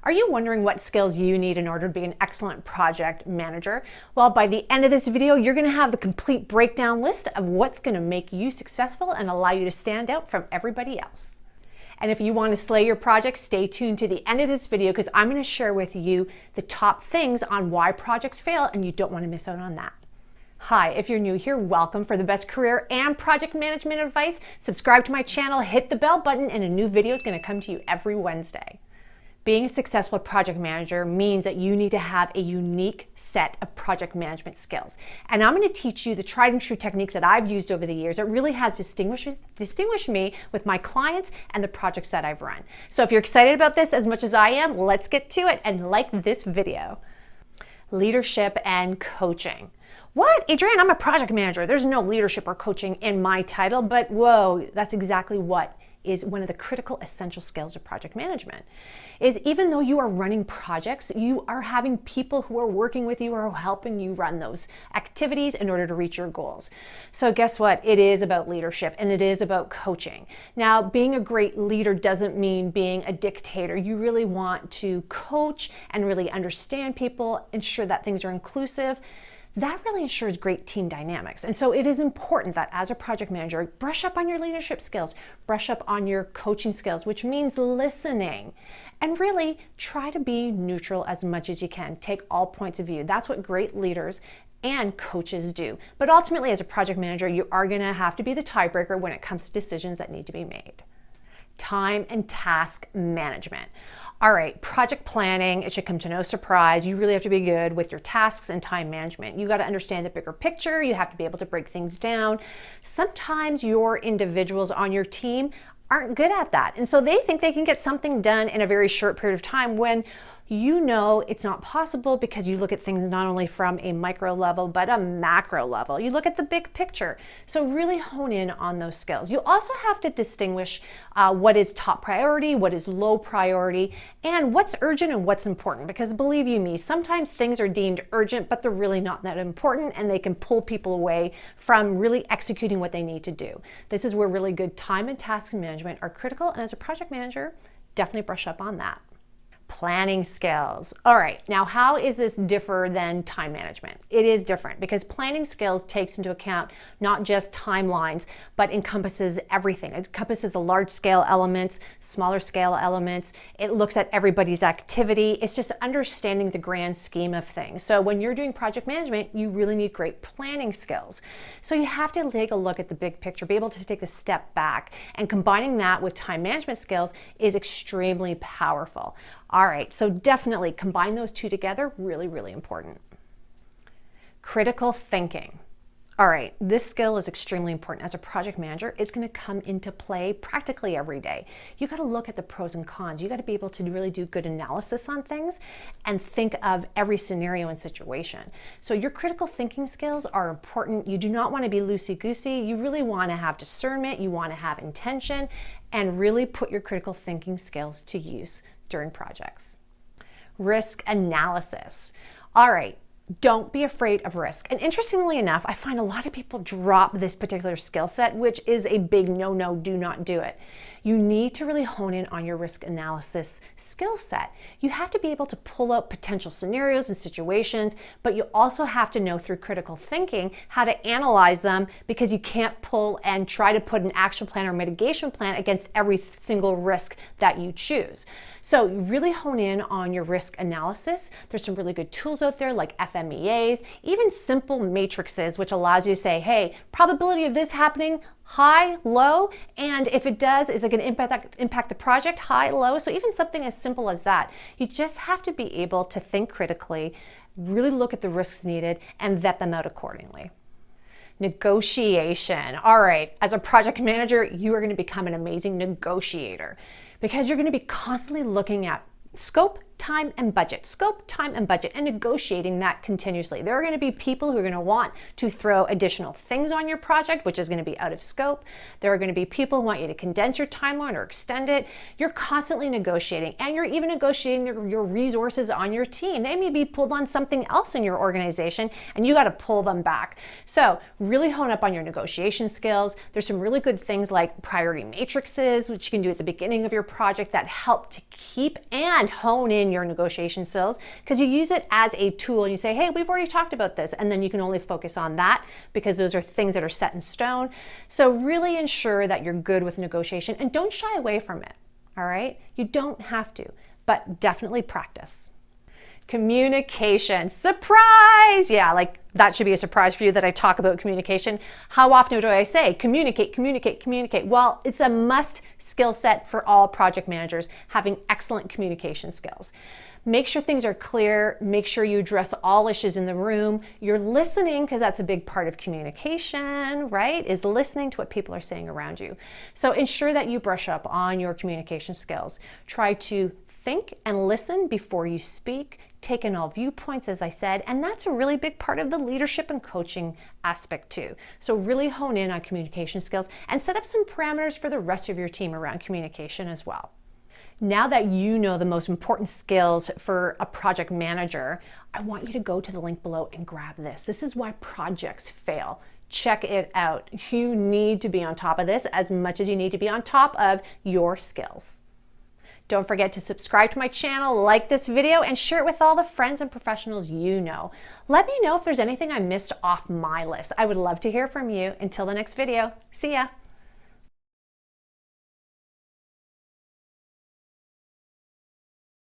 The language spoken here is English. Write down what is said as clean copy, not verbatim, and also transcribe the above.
Are you wondering what skills you need in order to be an excellent project manager? Well, by the end of this video, you're going to have the complete breakdown list of what's going to make you successful and allow you to stand out from everybody else. And if you want to slay your project, stay tuned to the end of this video because I'm going to share with you the top things on why projects fail, and you don't want to miss out on that. Hi, if you're new here, welcome. For the best career and project management advice, subscribe to my channel, hit the bell button, and a new video is going to come to you every Wednesday. Being a successful project manager means that you need to have a unique set of project management skills. And I'm going to teach you the tried and true techniques that I've used over the years. It really has distinguished me with my clients and the projects that I've run. So if you're excited about this as much as I am, let's get to it and like this video. Leadership and coaching. What? Adriana, I'm a project manager. There's no leadership or coaching in my title, but whoa, that's exactly what is one of the critical essential skills of project management. Is even though you are running projects, you are having people who are working with you or helping you run those activities in order to reach your goals. So guess what? It is about leadership and it is about coaching. Now, being a great leader doesn't mean being a dictator. You really want to coach and really understand people, ensure that things are inclusive. That really ensures great team dynamics. And so it is important that as a project manager, brush up on your leadership skills, brush up on your coaching skills, which means listening, and really try to be neutral as much as you can. Take all points of view. That's what great leaders and coaches do. But ultimately, as a project manager, you are going to have to be the tiebreaker when it comes to decisions that need to be made. Time and task management. All right, project planning, it should come to no surprise. You really have to be good with your tasks and time management. You got to understand the bigger picture. You have to be able to break things down. Sometimes your individuals on your team aren't good at that. And so they think they can get something done in a very short period of time when you know it's not possible because you look at things not only from a micro level, but a macro level. You look at the big picture. So really hone in on those skills. You also have to distinguish what is top priority, what is low priority, and what's urgent and what's important. Because believe you me, sometimes things are deemed urgent, but they're really not that important, and they can pull people away from really executing what they need to do. This is where really good time and task management are critical. And as a project manager, definitely brush up on that. Planning skills. All right, now how is this differ than time management? It is different because planning skills takes into account not just timelines, but encompasses everything. It encompasses the large scale elements, smaller scale elements. It looks at everybody's activity. It's just understanding the grand scheme of things. So when you're doing project management, you really need great planning skills. So you have to take a look at the big picture, be able to take a step back, and combining that with time management skills is extremely powerful. All right, so definitely combine those two together, really, really important. Critical thinking. All right, this skill is extremely important. As a project manager, it's going to come into play practically every day. You got to look at the pros and cons. You got to be able to really do good analysis on things and think of every scenario and situation. So your critical thinking skills are important. You do not want to be loosey-goosey. You really want to have discernment. You want to have intention and really put your critical thinking skills to use during projects. Risk analysis. All right, don't be afraid of risk. And interestingly enough, I find a lot of people drop this particular skill set, which is a big no, do not do it. You need to really hone in on your risk analysis skill set. You have to be able to pull out potential scenarios and situations, but you also have to know through critical thinking how to analyze them, because you can't pull and try to put an action plan or mitigation plan against every single risk that you choose. So you really hone in on your risk analysis. There's some really good tools out there like FMEAs, even simple matrices, which allows you to say, hey, probability of this happening, high, low, and if it does, is it going to impact the project, high, low? So even something as simple as that. You just have to be able to think critically, really look at the risks needed, and vet them out accordingly. Negotiation. All right, as a project manager, you are going to become an amazing negotiator because you're going to be constantly looking at scope, time, and budget. Scope, time, and budget, and negotiating that continuously. There are going to be people who are going to want to throw additional things on your project, which is going to be out of scope. There are going to be people who want you to condense your timeline or extend it. You're constantly negotiating, and you're even negotiating your resources on your team. They may be pulled on something else in your organization, and you got to pull them back. So really hone up on your negotiation skills. There's some really good things like priority matrices, which you can do at the beginning of your project that help to keep and hone in in your negotiation skills because you use it as a tool and you say, hey, we've already talked about this. And then you can only focus on that because those are things that are set in stone. So really ensure that you're good with negotiation and don't shy away from it. All right? You don't have to, but definitely practice. Communication. Surprise! Yeah, like that should be a surprise for you that I talk about communication. How often do I say communicate, communicate, communicate? Well, it's a must skill set for all project managers, having excellent communication skills. Make sure things are clear. Make sure you address all issues in the room. You're listening because that's a big part of communication, right? Is listening to what people are saying around you. So ensure that you brush up on your communication skills. Try to think and listen before you speak. Take in all viewpoints, as I said, and that's a really big part of the leadership and coaching aspect too. So really hone in on communication skills and set up some parameters for the rest of your team around communication as well. Now that you know the most important skills for a project manager, I want you to go to the link below and grab this. This is why projects fail. Check it out. You need to be on top of this as much as you need to be on top of your skills. Don't forget to subscribe to my channel, like this video, and share it with all the friends and professionals you know. Let me know if there's anything I missed off my list. I would love to hear from you. Until the next video, see ya.